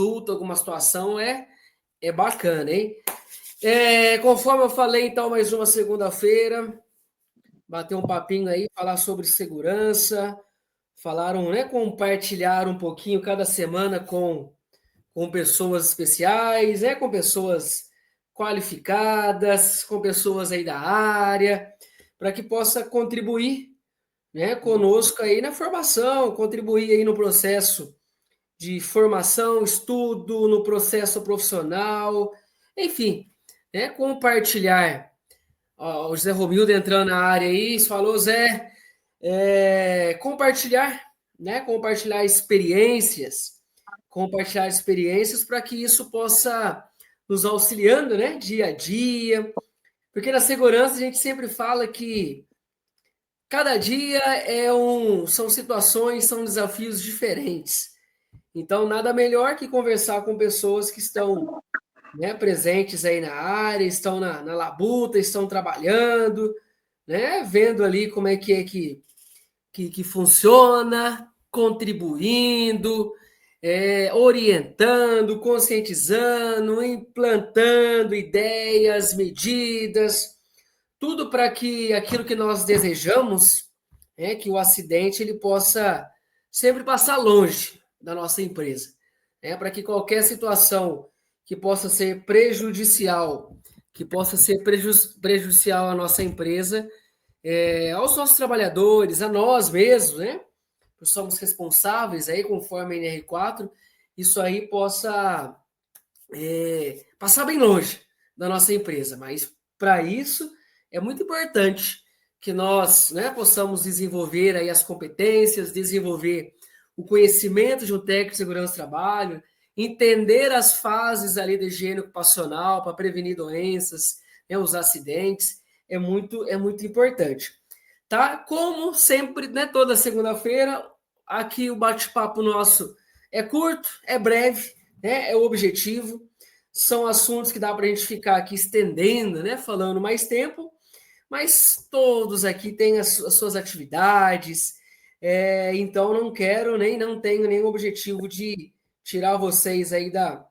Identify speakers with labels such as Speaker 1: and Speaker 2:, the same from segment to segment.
Speaker 1: consulta, alguma situação, é bacana, hein? Conforme eu falei, então, mais uma segunda-feira, bater um papinho aí, falar sobre segurança, falaram, né, compartilhar um pouquinho cada semana com pessoas especiais, né, com pessoas qualificadas, com pessoas aí da área, para que possa contribuir, né, conosco aí na formação, contribuir aí no processo de formação, estudo, no processo profissional, enfim, né, compartilhar. Ó, o Zé Romildo entrando na área aí, falou, Zé, compartilhar, né, compartilhar experiências para que isso possa nos auxiliando, né, dia a dia, porque na segurança a gente sempre fala que cada dia são situações, são desafios diferentes. Então, nada melhor que conversar com pessoas que estão, né, presentes aí na área, estão na labuta, estão trabalhando, né, vendo ali como é que funciona, contribuindo, orientando, conscientizando, implantando ideias, medidas, tudo para que aquilo que nós desejamos, que o acidente ele possa sempre passar longe da nossa empresa, para que qualquer situação que possa ser prejudicial, prejudicial à nossa empresa, aos nossos trabalhadores, a nós mesmos, né? Somos responsáveis aí, conforme a NR4, isso aí possa passar bem longe da nossa empresa. Mas, para isso, é muito importante que nós, né, possamos desenvolver aí as competências, desenvolver o conhecimento de um técnico de segurança do trabalho, entender as fases ali de higiene ocupacional para prevenir doenças, né, os acidentes, é muito importante. Tá? Como sempre, né, toda segunda-feira, aqui o bate-papo nosso é curto, é breve, né, é o objetivo. São assuntos que dá para a gente ficar aqui estendendo, né, falando mais tempo, mas todos aqui têm as suas atividades, então não quero, nem não tenho nenhum objetivo de tirar vocês aí da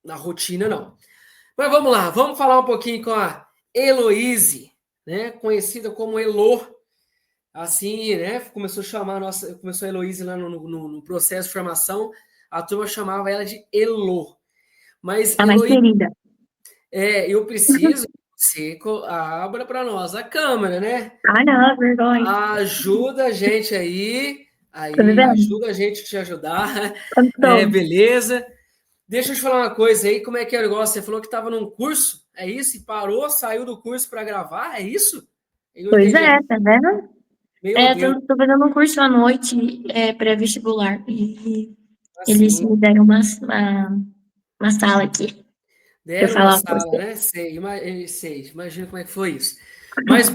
Speaker 1: rotina, não. Mas vamos lá, vamos falar um pouquinho com a Heloíse, né, conhecida como Elô, assim, né, começou a Heloíse lá no processo de formação, a turma chamava ela de Elô. Mas,
Speaker 2: A mais querida.
Speaker 1: Eu preciso que você abra para nós a câmera, né?
Speaker 2: Ah, não, vergonha.
Speaker 1: Ajuda a gente aí, ajuda a gente a te ajudar. Beleza. Deixa eu te falar uma coisa aí, como é que é o negócio? Você falou que estava num curso, é isso? E parou, saiu do curso para gravar, é isso?
Speaker 2: Pois é, tá vendo?
Speaker 1: Meu Deus.
Speaker 2: Tô fazendo um curso à noite, pré-vestibular, e eles
Speaker 1: Assim,
Speaker 2: me deram uma sala aqui.
Speaker 1: deram uma sala, né? Sei, imagina como é que foi isso. Mas,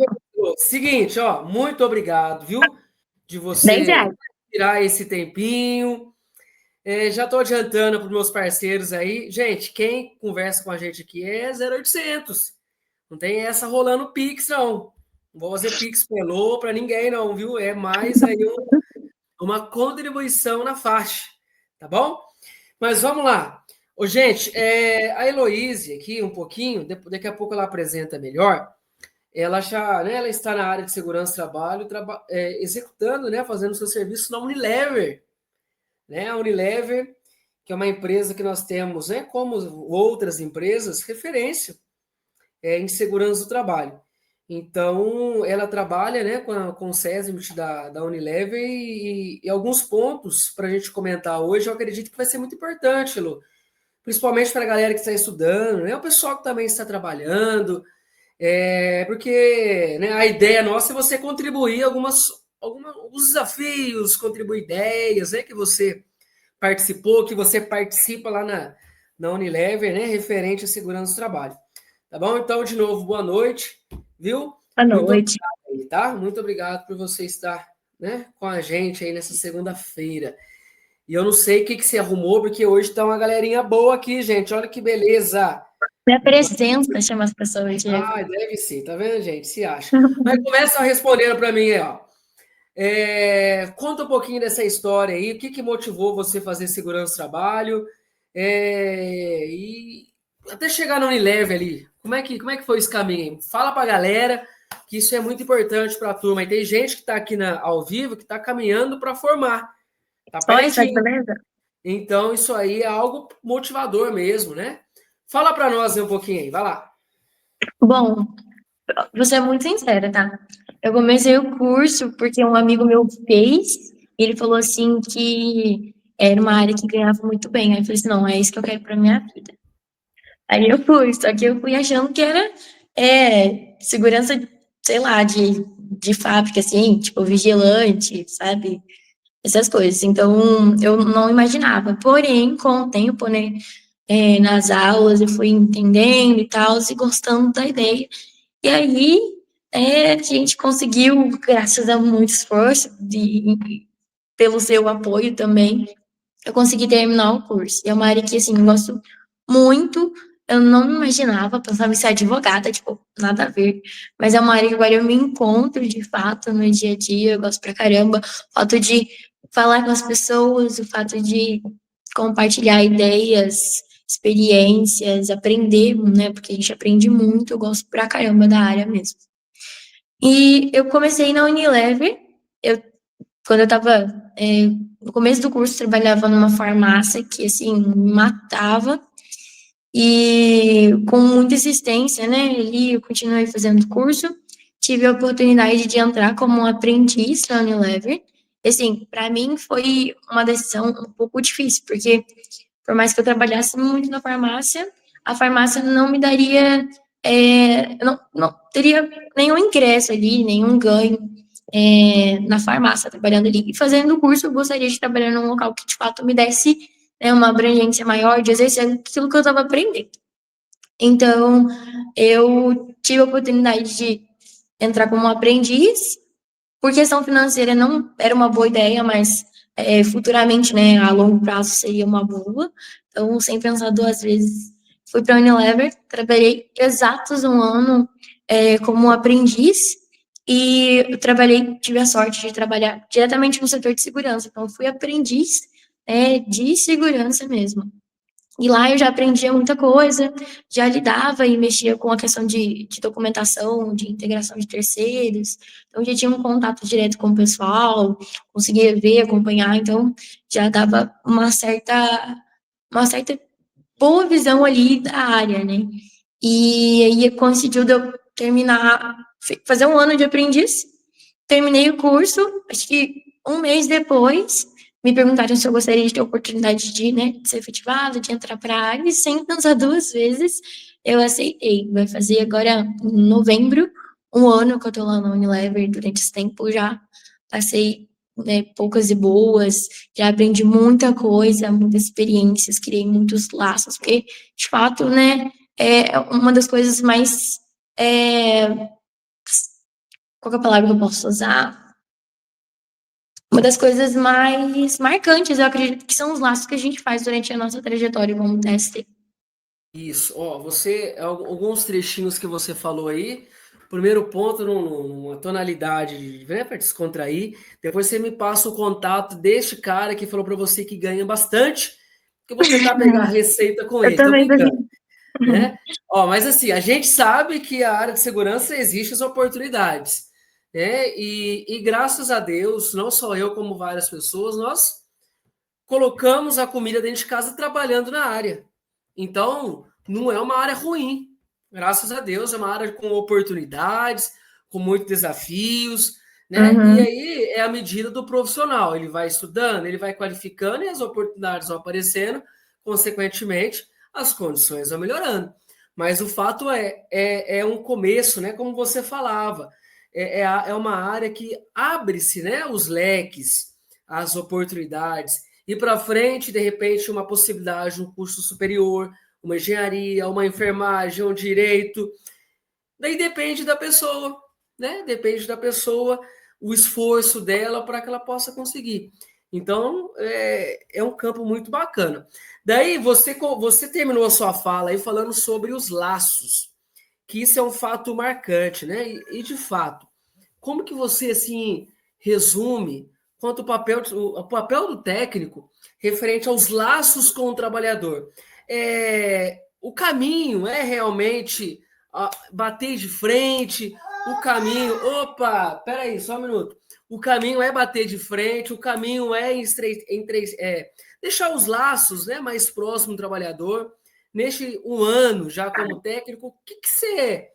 Speaker 1: seguinte, ó, muito obrigado, viu? De você
Speaker 2: R$10.
Speaker 1: tirar esse tempinho. Já estou adiantando para os meus parceiros aí. Gente, quem conversa com a gente aqui é 0800. Não tem essa rolando Pix, não. Não vou fazer Pix pelô para ninguém, não, viu? É mais aí uma contribuição na faixa, tá bom? Mas vamos lá. Ô, gente, a Heloíse aqui, um pouquinho, daqui a pouco ela apresenta melhor. Ela já, né, ela está na área de segurança do trabalho, executando, né, fazendo seu serviço na Unilever. Né? A Unilever, que é uma empresa que nós temos, né, como outras empresas, referência em segurança do trabalho. Então, ela trabalha, né, com o SESMIT da Unilever e alguns pontos para a gente comentar hoje, eu acredito que vai ser muito importante, Lu, principalmente para a galera que está estudando, né, o pessoal que também está trabalhando, porque, né, a ideia nossa é você contribuir alguns desafios, contribuir ideias, né, que você participou, que você participa lá na Unilever, né, referente à segurança do trabalho. Tá bom? Então, de novo, boa noite, viu?
Speaker 2: Boa
Speaker 1: Muito
Speaker 2: noite.
Speaker 1: obrigado aí, tá? Muito obrigado por você estar, né, com a gente aí nessa segunda-feira. E eu não sei o que você arrumou, porque hoje tá uma galerinha boa aqui, gente. Olha que beleza!
Speaker 2: Minha presença chama as pessoas, Diego.
Speaker 1: Ah, deve ser, tá vendo, gente? Se acha. Mas começa respondendo para mim aí, ó. Conta um pouquinho dessa história aí, o que motivou você a fazer segurança do trabalho? E até chegar na Unilever ali, como é que foi esse caminho aí? Fala para a galera que isso é muito importante para a turma. E tem gente que está aqui ao vivo que está caminhando para formar, tá
Speaker 2: Olha só que
Speaker 1: pertinho.
Speaker 2: beleza.
Speaker 1: Então, isso aí é algo motivador mesmo, né? Fala para nós um pouquinho aí, vai lá.
Speaker 2: Bom, vou ser muito sincera, tá? Eu comecei o curso porque um amigo meu fez, e ele falou assim que era uma área que ganhava muito bem. Aí eu falei assim, não, é isso que eu quero pra minha vida. Aí eu fui, só que eu fui achando que era segurança, sei lá, de fábrica, assim, tipo, vigilante, sabe? Essas coisas. Então, eu não imaginava. Porém, com o tempo, né, nas aulas, eu fui entendendo e tal, e gostando da ideia. E aí, a gente conseguiu, graças a muito esforço, pelo seu apoio também, eu consegui terminar o curso. E é uma área que, assim, eu gosto muito. Eu não imaginava, pensava em ser advogada, tipo, nada a ver. Mas é uma área que agora eu me encontro, de fato, no dia a dia. Eu gosto pra caramba. O fato de falar com as pessoas, o fato de compartilhar ideias, experiências, aprender, né? Porque a gente aprende muito. Eu gosto pra caramba da área mesmo. E eu comecei na Unilever. Eu quando eu estava no começo do curso, trabalhava numa farmácia que, assim, me matava. E com muita insistência, né, ali eu continuei fazendo o curso. Tive a oportunidade de entrar como aprendiz na Unilever. E, assim, para mim foi uma decisão um pouco difícil, porque por mais que eu trabalhasse muito na farmácia, a farmácia não me daria, não teria nenhum ingresso ali, nenhum ganho na farmácia, trabalhando ali. E fazendo o curso, eu gostaria de trabalhar num local que, de fato, me desse, né, uma abrangência maior de exercer aquilo que eu estava aprendendo. Então, eu tive a oportunidade de entrar como aprendiz, por questão financeira não era uma boa ideia, mas futuramente, né, a longo prazo seria uma boa. Então, sem pensar duas vezes, fui para a Unilever, trabalhei exatos um ano como aprendiz e eu trabalhei, tive a sorte de trabalhar diretamente no setor de segurança. Então, fui aprendiz de segurança mesmo. E lá eu já aprendia muita coisa, já lidava e mexia com a questão de documentação, de integração de terceiros, então já tinha um contato direto com o pessoal, conseguia ver, acompanhar, então já dava uma certa boa visão ali da área, né? E aí coincidiu de eu terminar, fazer um ano de aprendiz, terminei o curso, acho que um mês depois, me perguntaram se eu gostaria de ter a oportunidade de, né, de ser efetivada, de entrar para a área, e sem pensar duas vezes, eu aceitei. Vai fazer agora, em novembro, um ano que eu estou lá na Unilever. Durante esse tempo já passei, né, poucas e boas, já aprendi muita coisa, muitas experiências, criei muitos laços, porque, de fato, né, é uma das coisas mais. Qual que é a palavra que eu posso usar? Uma das coisas mais marcantes, eu acredito, que são os laços que a gente faz durante a nossa trajetória como TST.
Speaker 1: Isso, ó, alguns trechinhos que você falou aí. Primeiro ponto, numa tonalidade, né, para descontrair. Depois você me passa o contato deste cara que falou para você que ganha bastante, que eu vou tentar pegar a receita com
Speaker 2: Eu
Speaker 1: ele. Tô
Speaker 2: também tô
Speaker 1: brincando,
Speaker 2: aqui.
Speaker 1: né? Ó, mas assim, a gente sabe que a área de segurança existe as oportunidades, né? E graças a Deus, não só eu, como várias pessoas, nós colocamos a comida dentro de casa trabalhando na área. Então, não é uma área ruim. Graças a Deus, é uma área com oportunidades, com muitos desafios, né? E
Speaker 2: Uhum.
Speaker 1: aí é a medida do profissional. Ele vai estudando, ele vai qualificando e as oportunidades vão aparecendo, consequentemente, as condições vão melhorando. Mas o fato é um começo, né? Como você falava, é uma área que abre-se, né? Os leques, as oportunidades ir para frente, de repente, uma possibilidade, um curso superior, uma engenharia, uma enfermagem, um direito. Daí depende da pessoa, né? Depende da pessoa, o esforço dela para que ela possa conseguir. Então, é um campo muito bacana. Daí, você terminou a sua fala aí falando sobre os laços, que isso é um fato marcante, né? E de fato, como que você, assim, resume quanto o papel do técnico referente aos laços com o trabalhador. O caminho é realmente bater de frente, o caminho... Opa, peraí, só um minuto. O caminho é bater de frente, o caminho é deixar os laços, né, mais próximo do trabalhador. Neste um ano já como técnico, o que você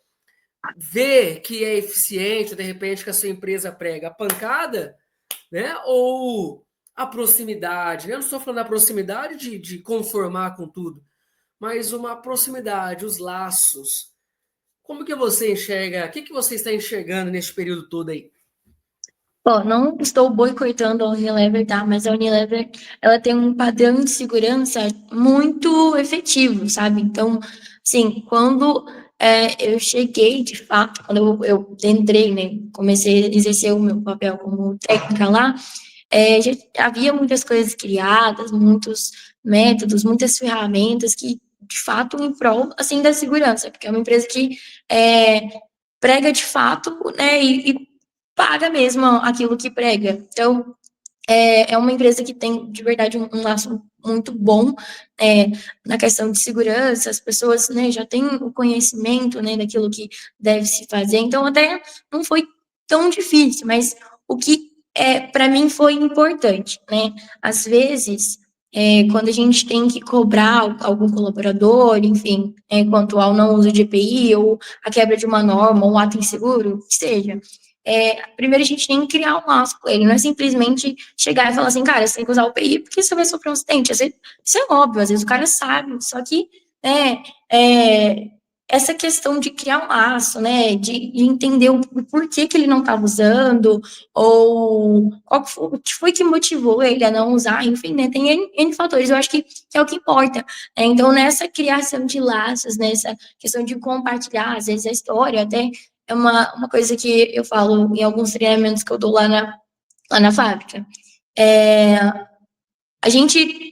Speaker 1: vê que é eficiente, de repente, que a sua empresa prega? A pancada, né? Ou a proximidade? Eu não estou falando da proximidade de conformar com tudo, mas uma proximidade, os laços. Como que você enxerga? O que você está enxergando nesse período todo aí?
Speaker 2: Bom, não estou boicotando a Unilever, tá? Mas a Unilever, ela tem um padrão de segurança muito efetivo, sabe? Então, assim, quando eu cheguei, de fato, quando eu entrei, né? Comecei a exercer o meu papel como técnica lá, já havia muitas coisas criadas, muitos métodos, muitas ferramentas que, de fato, em prol, assim, da segurança, porque é uma empresa que prega de fato, né, e paga mesmo aquilo que prega. Então, é uma empresa que tem, de verdade, um laço muito bom na questão de segurança, as pessoas, né, já têm o conhecimento, né, daquilo que deve se fazer, então até não foi tão difícil, mas o que para mim foi importante, né, às vezes, quando a gente tem que cobrar algum colaborador, enfim, quanto ao não uso de EPI, ou a quebra de uma norma, ou um ato inseguro, que seja, primeiro a gente tem que criar um laço com ele, não é simplesmente chegar e falar assim, cara, você tem que usar o PI porque você vai sofrer um acidente. Às vezes, isso é óbvio, às vezes o cara sabe, só que essa questão de criar um laço, né, de entender o porquê que ele não estava usando, ou qual foi que motivou ele a não usar, enfim, né, tem N fatores, eu acho que é o que importa. Então, nessa criação de laços, nessa questão de compartilhar, às vezes, a história, até é uma coisa que eu falo em alguns treinamentos que eu dou lá na fábrica. A gente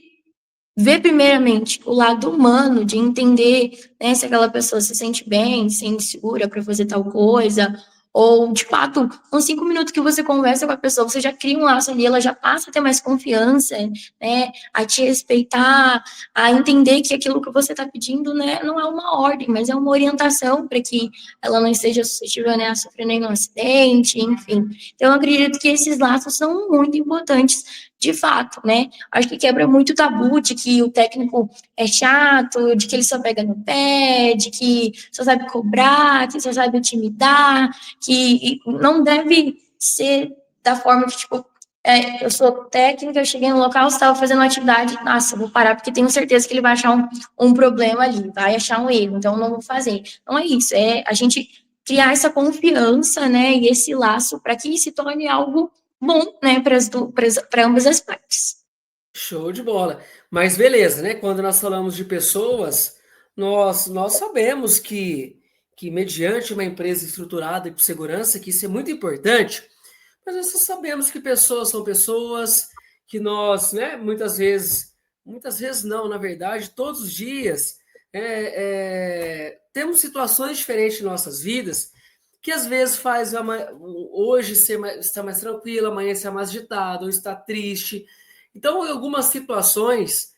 Speaker 2: vê primeiramente o lado humano de entender, né, se aquela pessoa se sente bem, se sente segura para fazer tal coisa, ou de fato, com 5 minutos que você conversa com a pessoa, você já cria um laço ali, ela já passa a ter mais confiança, né, a te respeitar, a entender que aquilo que você está pedindo, né, não é uma ordem, mas é uma orientação para que ela não esteja suscetível, né, a sofrer nenhum acidente, enfim. Então, eu acredito que esses laços são muito importantes, de fato, né, acho que quebra muito o tabu de que o técnico é chato, de que ele só pega no pé, de que só sabe cobrar, que só sabe intimidar, que não deve ser da forma que, tipo, eu sou técnica, eu cheguei no local, você estava fazendo uma atividade, nossa, eu vou parar porque tenho certeza que ele vai achar um problema ali, vai achar um erro, então não vou fazer. Não é isso, é a gente criar essa confiança, né, e esse laço para que se torne algo bom, né, para ambas as partes.
Speaker 1: Show de bola. Mas beleza, né? Quando nós falamos de pessoas, nós sabemos que mediante uma empresa estruturada e com segurança, que isso é muito importante, mas nós sabemos que pessoas são pessoas, que nós, né, muitas vezes não, na verdade, todos os dias, temos situações diferentes em nossas vidas, que às vezes faz hoje estar mais tranquilo, amanhã ser mais agitado, ou estar triste. Então, em algumas situações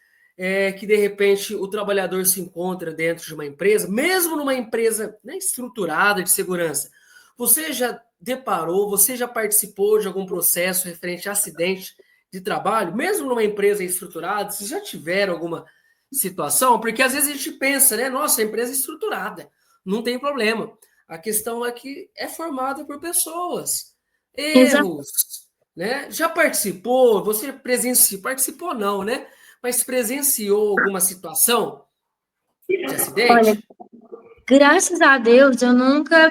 Speaker 1: que de repente o trabalhador se encontra dentro de uma empresa, mesmo numa empresa, né, estruturada de segurança, você já deparou, você já participou de algum processo referente a acidente de trabalho, mesmo numa empresa estruturada, vocês já tiveram alguma situação? Porque às vezes a gente pensa, né? Nossa, a empresa é estruturada, não tem problema. A questão é que é formada por pessoas.
Speaker 2: Exato.
Speaker 1: Erros, né? Já participou? Você presenciou? Participou não, né? Mas presenciou alguma situação de
Speaker 2: Olha,
Speaker 1: acidente?
Speaker 2: graças a Deus, eu nunca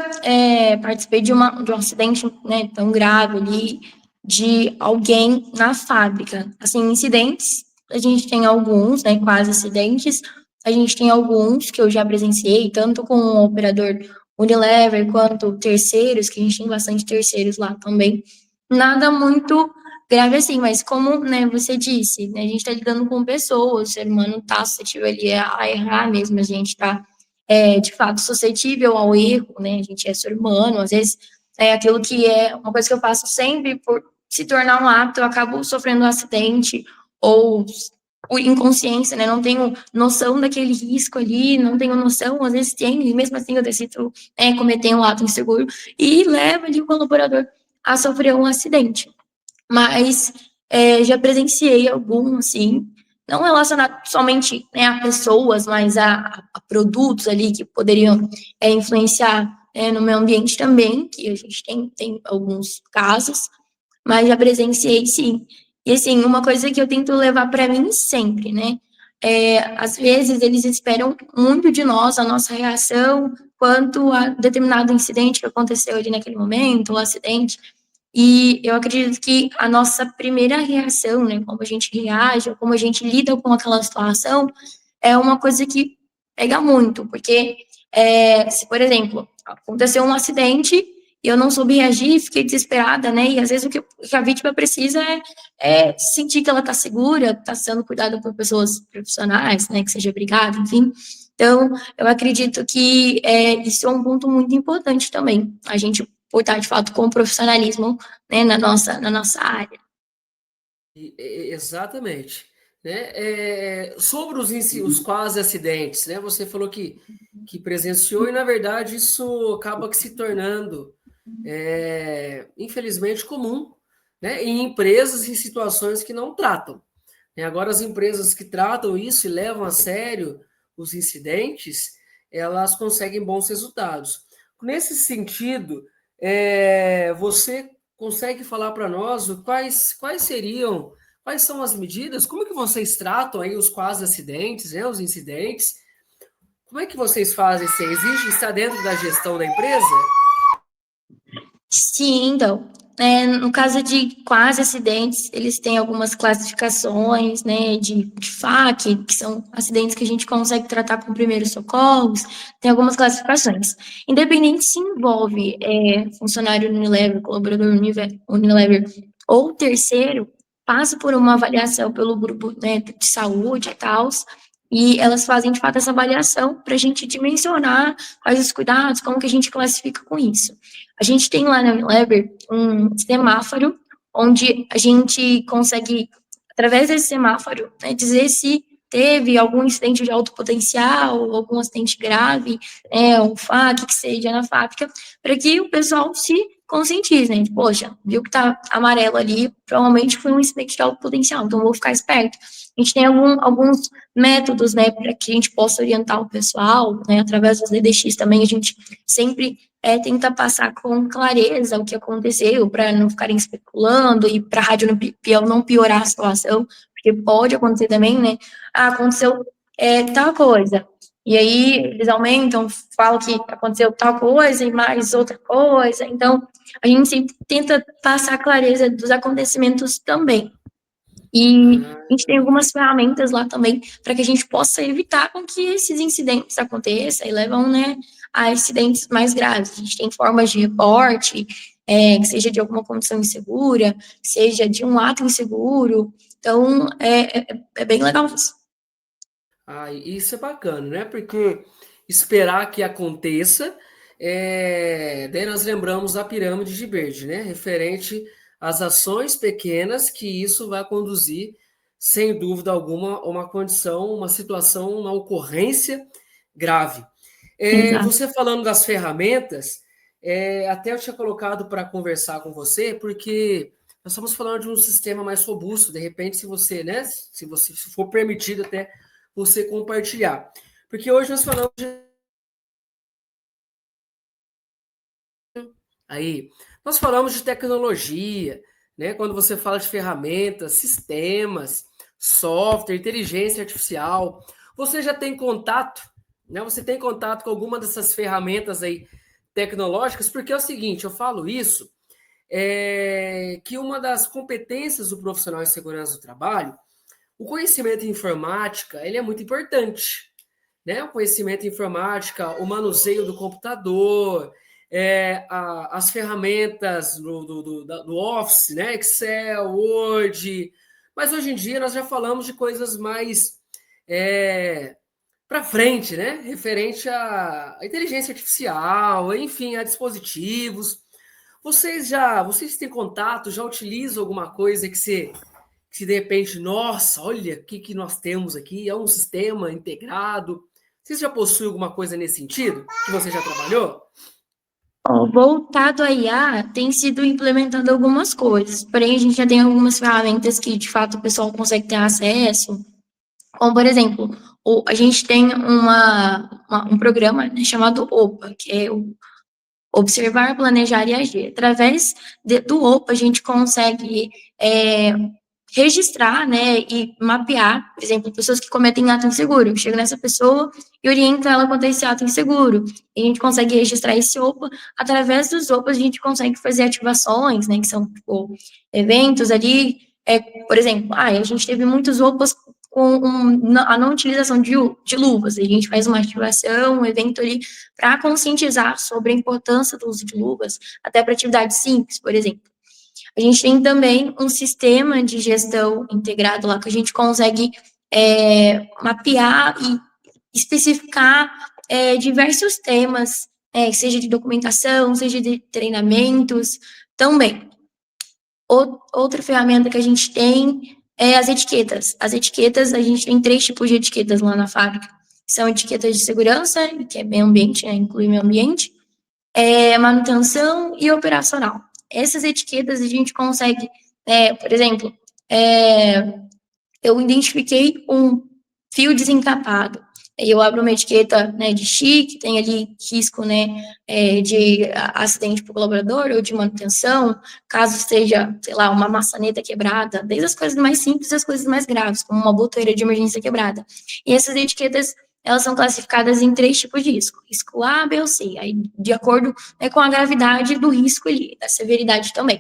Speaker 2: participei de um acidente, né, tão grave ali, de alguém na fábrica. Assim, incidentes, a gente tem alguns, né, quase acidentes, a gente tem alguns que eu já presenciei, tanto com o operador Unilever, quanto terceiros, que a gente tem bastante terceiros lá também. Nada muito grave assim, mas como, né, você disse, né, a gente está lidando com pessoas, o ser humano está suscetível ali a errar mesmo, a gente está de fato suscetível ao erro, né? A gente é ser humano, às vezes aquilo que é uma coisa que eu faço sempre por se tornar um hábito, eu acabo sofrendo um acidente ou por inconsciência, né? Não tenho noção daquele risco ali, não tenho noção, às vezes tenho, e mesmo assim eu decido cometer um ato inseguro e leva ali o colaborador a sofrer um acidente. Mas já presenciei algum, assim, não relacionado somente, né, a pessoas, mas a produtos ali que poderiam influenciar no meio ambiente também, que a gente tem alguns casos, mas já presenciei sim. E assim, uma coisa que eu tento levar para mim sempre, né? Às vezes eles esperam muito de nós, a nossa reação, quanto a determinado incidente que aconteceu ali naquele momento, o acidente. E eu acredito que a nossa primeira reação, né, como a gente reage, ou como a gente lida com aquela situação, é uma coisa que pega muito, porque se, por exemplo, aconteceu um acidente e eu não soube reagir, fiquei desesperada, né, e às vezes o que a vítima precisa é sentir que ela está segura, está sendo cuidada por pessoas profissionais, né, que seja brigada, enfim. Então, eu acredito que isso é um ponto muito importante também, a gente portar, de fato, com profissionalismo, né, na nossa área.
Speaker 1: Exatamente. Né? Sobre os quase acidentes, né? Você falou que presenciou e, na verdade, isso acaba que se tornando, infelizmente, comum, né? Em empresas em situações que não tratam. E agora, as empresas que tratam isso e levam a sério os incidentes, elas conseguem bons resultados. Nesse sentido, você consegue falar para nós quais seriam, quais são as medidas, como que vocês tratam aí os quase acidentes, né, os incidentes? Como é que vocês fazem isso? Existe, está dentro da gestão da empresa?
Speaker 2: Sim, então, no caso de quase acidentes, eles têm algumas classificações, né, de FAQ, que são acidentes que a gente consegue tratar com primeiros socorros, tem algumas classificações. Independente se envolve funcionário Unilever, colaborador Unilever ou terceiro, passa por uma avaliação pelo grupo, né, de saúde e tal, e elas fazem, de fato, essa avaliação para a gente dimensionar quais os cuidados, como que a gente classifica com isso. A gente tem lá na Unilever um semáforo, onde a gente consegue, através desse semáforo, né, dizer se teve algum incidente de alto potencial, algum acidente grave, um FAQ, que seja na fábrica, para que o pessoal se conscientize, né? Poxa, viu que tá amarelo ali, provavelmente foi um incidente de alto potencial, então vou ficar esperto. A gente tem alguns métodos, né, para que a gente possa orientar o pessoal, né, através dos DDX também, a gente sempre tenta passar com clareza o que aconteceu, para não ficarem especulando e para a rádio não piorar a situação, porque pode acontecer também, né? Ah, aconteceu tal coisa. E aí eles aumentam, falam que aconteceu tal coisa e mais outra coisa. Então, a gente sempre tenta passar a clareza dos acontecimentos também. E a gente tem algumas ferramentas lá também para que a gente possa evitar com que esses incidentes aconteçam e levam, né, a incidentes mais graves. A gente tem formas de reporte, que seja de alguma condição insegura, seja de um ato inseguro. Então, é bem legal isso.
Speaker 1: Ah, isso é bacana, né? Porque esperar que aconteça, daí nós lembramos a pirâmide de Bird, né? Referente às ações pequenas que isso vai conduzir, sem dúvida alguma, a uma condição, uma situação, uma ocorrência grave.
Speaker 2: Exato.
Speaker 1: Você falando das ferramentas, até eu tinha colocado para conversar com você, porque nós estamos falando de um sistema mais robusto, de repente, se você, né, se for permitido até você compartilhar. Porque hoje nós falamos aí, nós falamos de tecnologia, né? Quando você fala de ferramentas, sistemas, software, inteligência artificial, você já tem contato, né? Você tem contato com alguma dessas ferramentas aí tecnológicas, porque é o seguinte, eu falo isso, que uma das competências do profissional de segurança do trabalho, o conhecimento em informática, ele é muito importante, né? O conhecimento em informática, o manuseio do computador, as ferramentas do Office, né? Excel, Word. Mas hoje em dia nós já falamos de coisas mais para frente, né? Referente à inteligência artificial, enfim, a dispositivos. Vocês têm contato, já utilizam alguma coisa que de repente, nossa, olha o que nós temos aqui, é um sistema integrado. Vocês já possuem alguma coisa nesse sentido? Que você já trabalhou?
Speaker 2: Ó, voltado à IA, tem sido implementando algumas coisas, porém a gente já tem algumas ferramentas que, de fato, o pessoal consegue ter acesso, como, por exemplo, a gente tem um programa, né, chamado OPA, que é o Observar, Planejar e Agir. Através do OPA, a gente consegue registrar, né, e mapear, por exemplo, pessoas que cometem ato inseguro. Chega nessa pessoa e orienta ela quanto a esse ato inseguro. E a gente consegue registrar esse OPA. Através dos OPAs, a gente consegue fazer ativações, né, que são, tipo, eventos ali. Por exemplo, a gente teve muitos OPAs com a não utilização de luvas. A gente faz uma ativação, um evento ali para conscientizar sobre a importância do uso de luvas, até para atividades simples, por exemplo. A gente tem também um sistema de gestão integrado lá que a gente consegue mapear e especificar diversos temas, seja de documentação, seja de treinamentos, também. Outra ferramenta que a gente tem é as etiquetas. As etiquetas, a gente tem 3 tipos de etiquetas lá na fábrica. São etiquetas de segurança, que é meio ambiente, né, inclui meio ambiente, manutenção e operacional. Essas etiquetas a gente consegue, por exemplo, eu identifiquei um fio desencapado. Eu abro uma etiqueta, né, de chique, tem ali risco, né, de acidente para o colaborador ou de manutenção, caso seja, sei lá, uma maçaneta quebrada, desde as coisas mais simples às coisas mais graves, como uma botoeira de emergência quebrada. E essas etiquetas, elas são classificadas em 3 tipos de risco: risco A, B ou C, aí de acordo, né, com a gravidade do risco ali, da severidade também.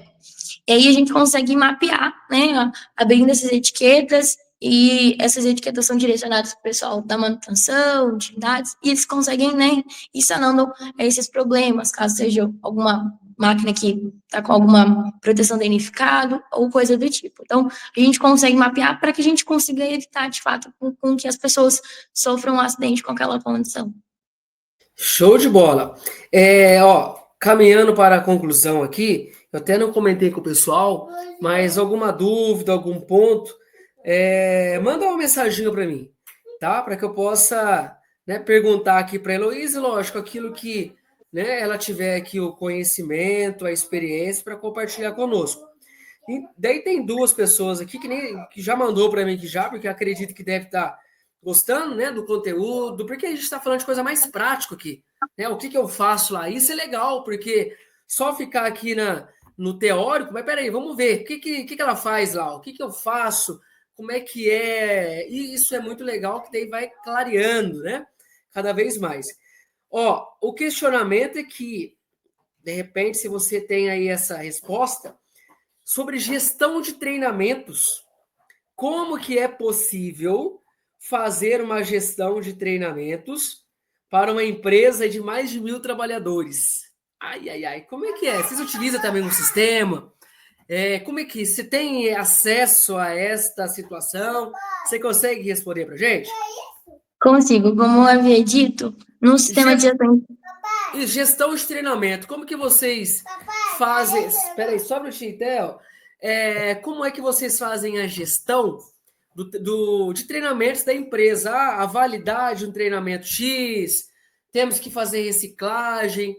Speaker 2: E aí a gente consegue mapear, né, abrindo essas etiquetas, e essas etiquetas são direcionadas para o pessoal da manutenção, de unidades, e eles conseguem, né, ir sanando esses problemas, caso seja alguma máquina que está com alguma proteção danificada ou coisa do tipo. Então, a gente consegue mapear para que a gente consiga evitar, de fato, com que as pessoas sofram um acidente com aquela condição.
Speaker 1: Show de bola. Caminhando para a conclusão aqui, eu até não comentei com o pessoal, mas alguma dúvida, algum ponto, manda uma mensagem para mim, tá? Para que eu possa, né, perguntar aqui para a Heloísa, lógico, aquilo que, né, ela tiver aqui o conhecimento, a experiência para compartilhar conosco. E daí tem 2 pessoas aqui que já mandou para mim porque acredito que deve estar gostando, né, do conteúdo, porque a gente está falando de coisa mais prática aqui, né? O que eu faço lá? Isso é legal, porque só ficar aqui no teórico, mas peraí, vamos ver, o que ela faz lá? O que eu faço? Como é que é? E isso é muito legal, que daí vai clareando, né? Cada vez mais. O questionamento é que, de repente, se você tem aí essa resposta, sobre gestão de treinamentos. Como que é possível fazer uma gestão de treinamentos para uma empresa de mais de 1.000 trabalhadores? Ai, ai, ai, como é que é? Vocês utilizam também um sistema? Como é que você tem acesso a esta situação? Você consegue responder para gente?
Speaker 2: Consigo, como eu havia dito, no sistema de gestão.
Speaker 1: E gestão de treinamento, como que vocês fazem? Espera aí, só um minutinho, Theo. Como é que vocês fazem a gestão de treinamentos da empresa? A validade de um treinamento X, temos que fazer reciclagem,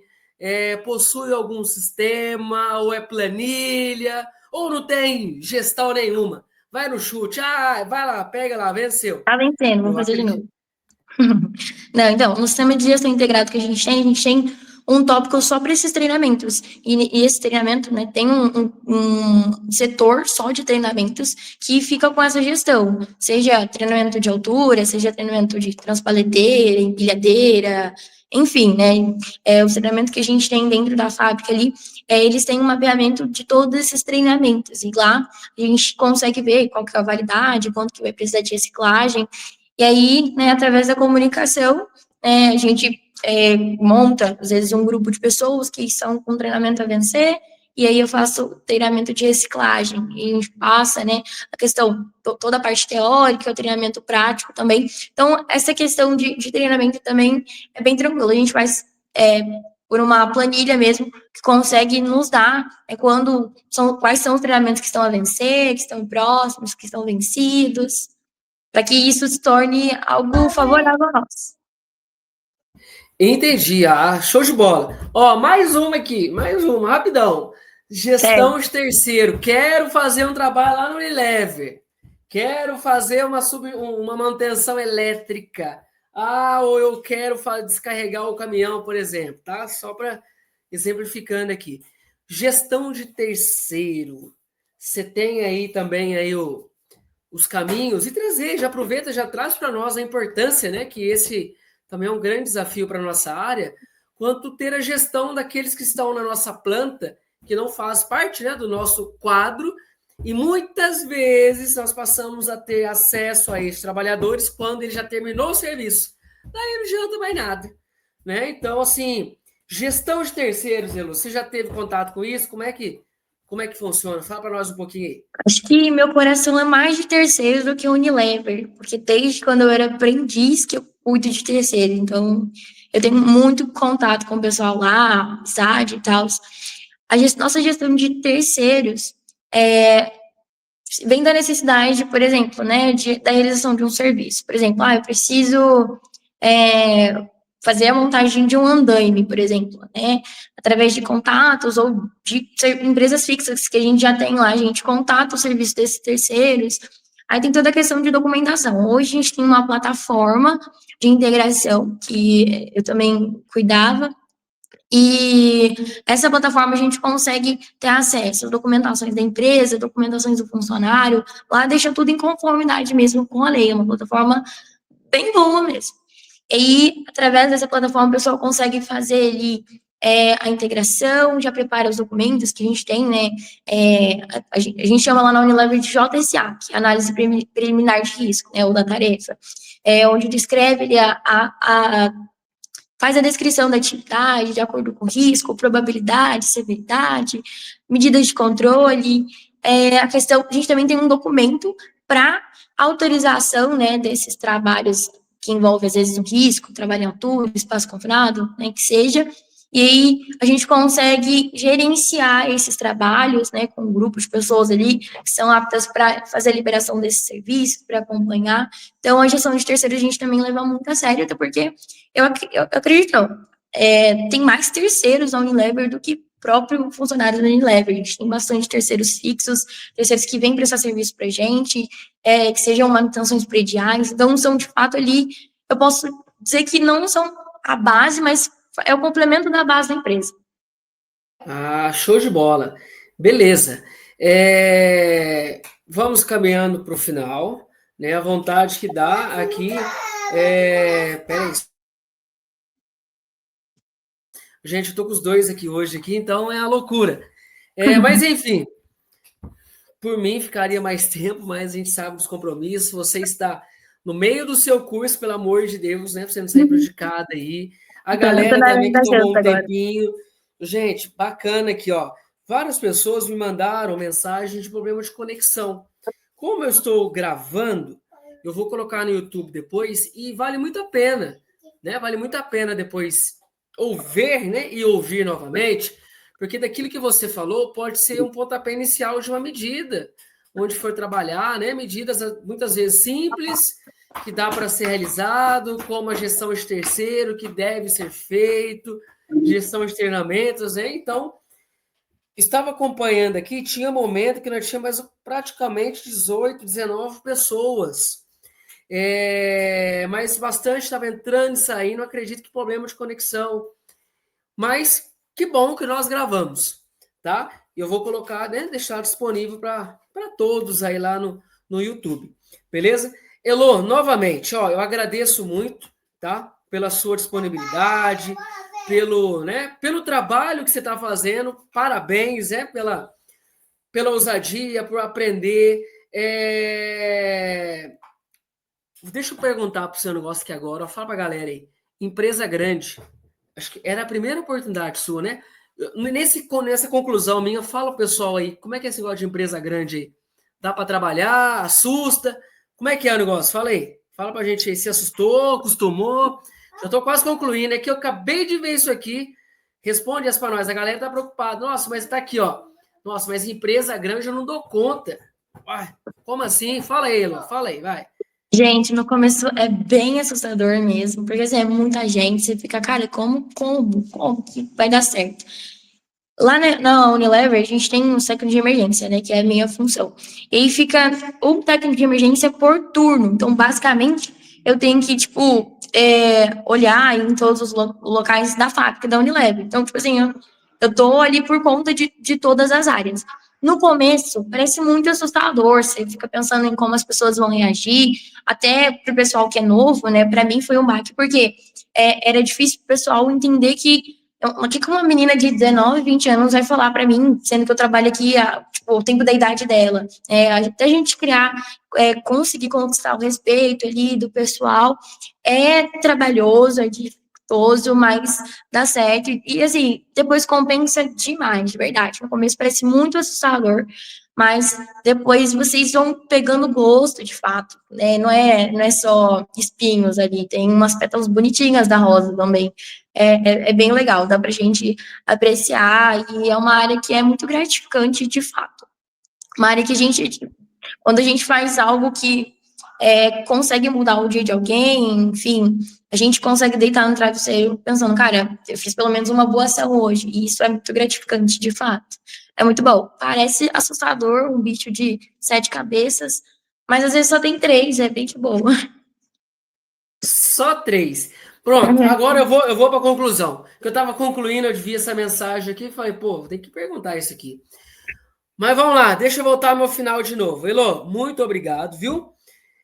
Speaker 1: possui algum sistema, ou é planilha, ou não tem gestão nenhuma? Vai no chute, vai lá, pega lá, venceu.
Speaker 2: Tá vencendo, vamos
Speaker 1: Eu
Speaker 2: fazer de
Speaker 1: acredito.
Speaker 2: novo. Não, então, no sistema de gestão integrado que a gente tem um tópico só para esses treinamentos. E esse treinamento, né, tem um setor só de treinamentos que fica com essa gestão. Seja treinamento de altura, seja treinamento de transpaleteira, empilhadeira, enfim, né? O treinamento que a gente tem dentro da fábrica ali, eles têm um mapeamento de todos esses treinamentos. E lá a gente consegue ver qual que é a validade, quanto que vai precisar de reciclagem. E aí, né, através da comunicação, a gente monta, às vezes, um grupo de pessoas que são com treinamento a vencer, e aí eu faço treinamento de reciclagem, e a gente passa, né, a questão, toda a parte teórica, o treinamento prático também. Então, essa questão de treinamento também é bem tranquila. A gente faz por uma planilha mesmo, que consegue nos dar quais são os treinamentos que estão a vencer, que estão próximos, que estão vencidos, para que isso se torne algo favorável a nós.
Speaker 1: Entendi. Ah, show de bola. Ó, mais uma aqui, mais uma, rapidão. Gestão de terceiro. Quero fazer um trabalho lá no Unilever. Quero fazer uma manutenção elétrica. Ah, ou eu quero descarregar o caminhão, por exemplo, tá? Só para exemplificando aqui. Gestão de terceiro. Você tem aí também aí os caminhos e trazer, já aproveita, já traz para nós a importância, né? Que esse também é um grande desafio para a nossa área, quanto ter a gestão daqueles que estão na nossa planta, que não faz parte, né, do nosso quadro, e muitas vezes nós passamos a ter acesso a esses trabalhadores quando ele já terminou o serviço. Daí não adianta mais nada. Né? Então, assim, gestão de terceiros, Elo, você já teve contato com isso? Como é que funciona? Fala para nós um pouquinho aí.
Speaker 2: Acho que meu coração é mais de terceiros do que Unilever, porque desde quando eu era aprendiz que eu cuido de terceiro, então eu tenho muito contato com o pessoal lá, amizade e tal. Nossa gestão de terceiros vem da necessidade, por exemplo, né, da realização de um serviço. Por exemplo, eu preciso fazer a montagem de um andaime, por exemplo, né, através de contatos ou de empresas fixas que a gente já tem lá, a gente contata o serviço desses terceiros. Aí tem toda a questão de documentação. Hoje a gente tem uma plataforma de integração que eu também cuidava, e essa plataforma a gente consegue ter acesso às documentações da empresa, documentações do funcionário, lá deixa tudo em conformidade mesmo com a lei, é uma plataforma bem boa mesmo. E aí, através dessa plataforma, o pessoal consegue fazer ali a integração, já prepara os documentos que a gente tem, né? A gente chama lá na Unilever de JSA, que é Análise Preliminar de Risco, né? Ou da tarefa, onde descreve ali faz a descrição da atividade de acordo com risco, probabilidade, severidade, medidas de controle. A gente também tem um documento para autorização, né, desses trabalhos que envolvem, às vezes, o risco, trabalho em altura, espaço confinado, né, que seja. E aí a gente consegue gerenciar esses trabalhos, né, com um grupo de pessoas ali que são aptas para fazer a liberação desse serviço, para acompanhar. Então, a gestão de terceiros a gente também leva muito a sério, até porque eu acredito, tem mais terceiros na Unilever do que próprio funcionário da Unilever. A gente tem bastante terceiros fixos, terceiros que vêm prestar serviço para a gente, que sejam manutenções prediais. Então, são, de fato, ali, eu posso dizer que não são a base, mas é o complemento da base da empresa.
Speaker 1: Ah, show de bola. Beleza. Vamos caminhando para o final, né? A vontade que dá aqui. Peraí. Gente, eu tô com os dois aqui hoje, então é a loucura. Mas, enfim, por mim ficaria mais tempo, mas a gente sabe dos compromissos. Você está no meio do seu curso, pelo amor de Deus, né? Pra você não sair prejudicada aí. A galera também que tomou um tempinho. Gente, bacana aqui, ó. Várias pessoas me mandaram mensagem de problema de conexão. Como eu estou gravando, eu vou colocar no YouTube depois e vale muito a pena, né? Vale muito a pena depois ouvir, né? E ouvir novamente, porque daquilo que você falou pode ser um pontapé inicial de uma medida, onde for trabalhar, né? Medidas muitas vezes simples, que dá para ser realizado, como a gestão de terceiro, que deve ser feito, gestão de treinamentos, né? Então, estava acompanhando aqui, tinha um momento que nós tínhamos praticamente 18, 19 pessoas. Mas bastante estava entrando e saindo, acredito que problema de conexão. Mas que bom que nós gravamos, tá? Eu vou colocar, né, deixar disponível para todos aí lá no YouTube, beleza? Elô, novamente, ó, eu agradeço muito, tá? Pela sua disponibilidade, pelo trabalho que você está fazendo, parabéns, pela ousadia, por aprender. Deixa eu perguntar para o seu negócio aqui agora, fala para a galera aí, empresa grande, acho que era a primeira oportunidade sua, né? Nessa conclusão minha, fala o pessoal aí, como é que é esse negócio de empresa grande aí? Dá para trabalhar? Assusta? Como é que é o negócio? Fala aí. Fala pra gente aí, se assustou, acostumou? Já estou quase concluindo, é que eu acabei de ver isso aqui, Responde essa para nós. A galera tá preocupada. Nossa, mas tá aqui, ó. Nossa, mas empresa grande eu não dou conta. Uai, como assim? Fala aí, Elô. Fala aí, vai.
Speaker 2: Gente, no começo é bem assustador mesmo, porque assim, é muita gente, você fica, cara, como que vai dar certo? Lá na Unilever, a gente tem um técnico de emergência, né, que é a minha função. E aí fica o técnico de emergência por turno. Então, basicamente, eu tenho que, tipo, olhar em todos os locais da fábrica da Unilever. Então, tipo assim, eu tô ali por conta de todas as áreas. No começo, parece muito assustador, você fica pensando em como as pessoas vão reagir, até pro pessoal que é novo, né, para mim foi um baque, porque era difícil pro pessoal entender o que uma menina de 19, 20 anos vai falar para mim, sendo que eu trabalho aqui tipo, o tempo da idade dela? Até a gente criar, conseguir conquistar o respeito ali do pessoal, é trabalhoso, é dificultoso, mas dá certo. E assim, depois compensa demais, de verdade. No começo parece muito assustador, mas depois vocês vão pegando gosto, de fato, né? Não é só espinhos ali, tem umas pétalas bonitinhas da rosa também. É bem legal, dá pra gente apreciar, e é uma área que é muito gratificante, de fato. Uma área que a gente, quando a gente faz algo que consegue mudar o dia de alguém, enfim, a gente consegue deitar no travesseiro pensando, cara, eu fiz pelo menos uma boa ação hoje, e isso é muito gratificante, de fato. É muito bom. Parece assustador, um bicho de 7 cabeças, mas às vezes só tem 3, é bem de boa.
Speaker 1: Só 3. Pronto, agora eu vou para a conclusão. Que eu estava concluindo, eu vi essa mensagem aqui e falei, pô, tem que perguntar isso aqui. Mas vamos lá, deixa eu voltar ao meu final de novo. Elô, muito obrigado, viu?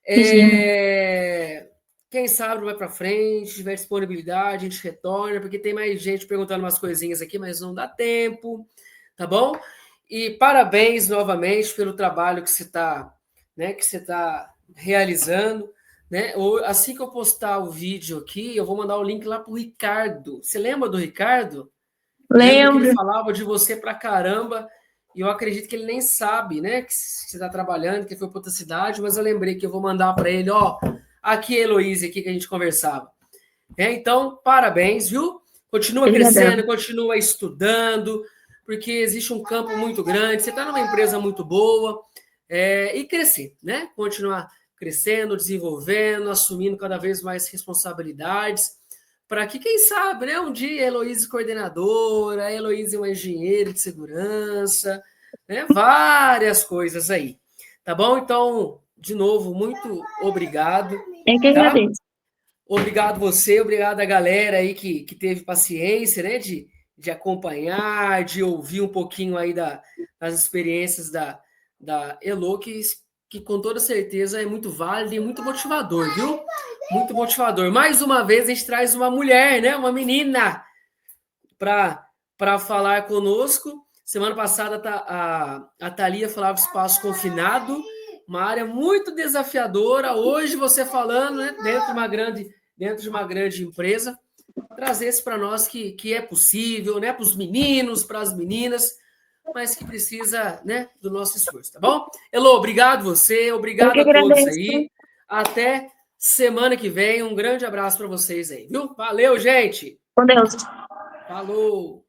Speaker 2: Imagina.
Speaker 1: Quem sabe vai para frente, tiver disponibilidade, a gente retorna, porque tem mais gente perguntando umas coisinhas aqui, mas não dá tempo, tá bom? E parabéns novamente pelo trabalho que você está, né, que você está realizando, né? Assim que eu postar o vídeo aqui, eu vou mandar o link lá para o Ricardo. Você lembra do Ricardo? Eu lembro que ele
Speaker 2: Lembro.
Speaker 1: falava de você pra caramba, e eu acredito que ele nem sabe, né, que você está trabalhando, que foi para outra cidade, mas eu lembrei que eu vou mandar para ele, ó, aqui a Heloísa, aqui que a gente conversava. Então, parabéns, viu? Continua
Speaker 2: Obrigadão.
Speaker 1: crescendo, continua estudando, porque existe um campo muito grande, você está numa empresa muito boa, e crescer, né? Continuar crescendo, desenvolvendo, assumindo cada vez mais responsabilidades, para que, quem sabe, né, um dia a Heloísa coordenadora, a Heloísa uma engenheira de segurança, né, várias coisas aí, tá bom? Então, de novo, muito obrigado,
Speaker 2: É que
Speaker 1: tá?
Speaker 2: agradeço.
Speaker 1: Obrigado você, obrigado a galera aí que teve paciência, né, de acompanhar, de ouvir um pouquinho aí das experiências da Elo, que com toda certeza é muito válido e muito motivador, viu? Muito motivador. Mais uma vez a gente traz uma mulher, né, uma menina, para falar conosco. Semana passada a Thalia falava de espaço confinado, uma área muito desafiadora. Hoje você falando, né, dentro de uma grande empresa, trazer isso para nós que é possível, né, para os meninos, para as meninas, mas que precisa, né, do nosso esforço, tá bom? Elô, obrigado você,
Speaker 2: Eu que
Speaker 1: obrigado a todos
Speaker 2: agradeço.
Speaker 1: aí. Até semana que vem. Um grande abraço para vocês aí, viu? Valeu, gente.
Speaker 2: Com Deus.
Speaker 1: Falou.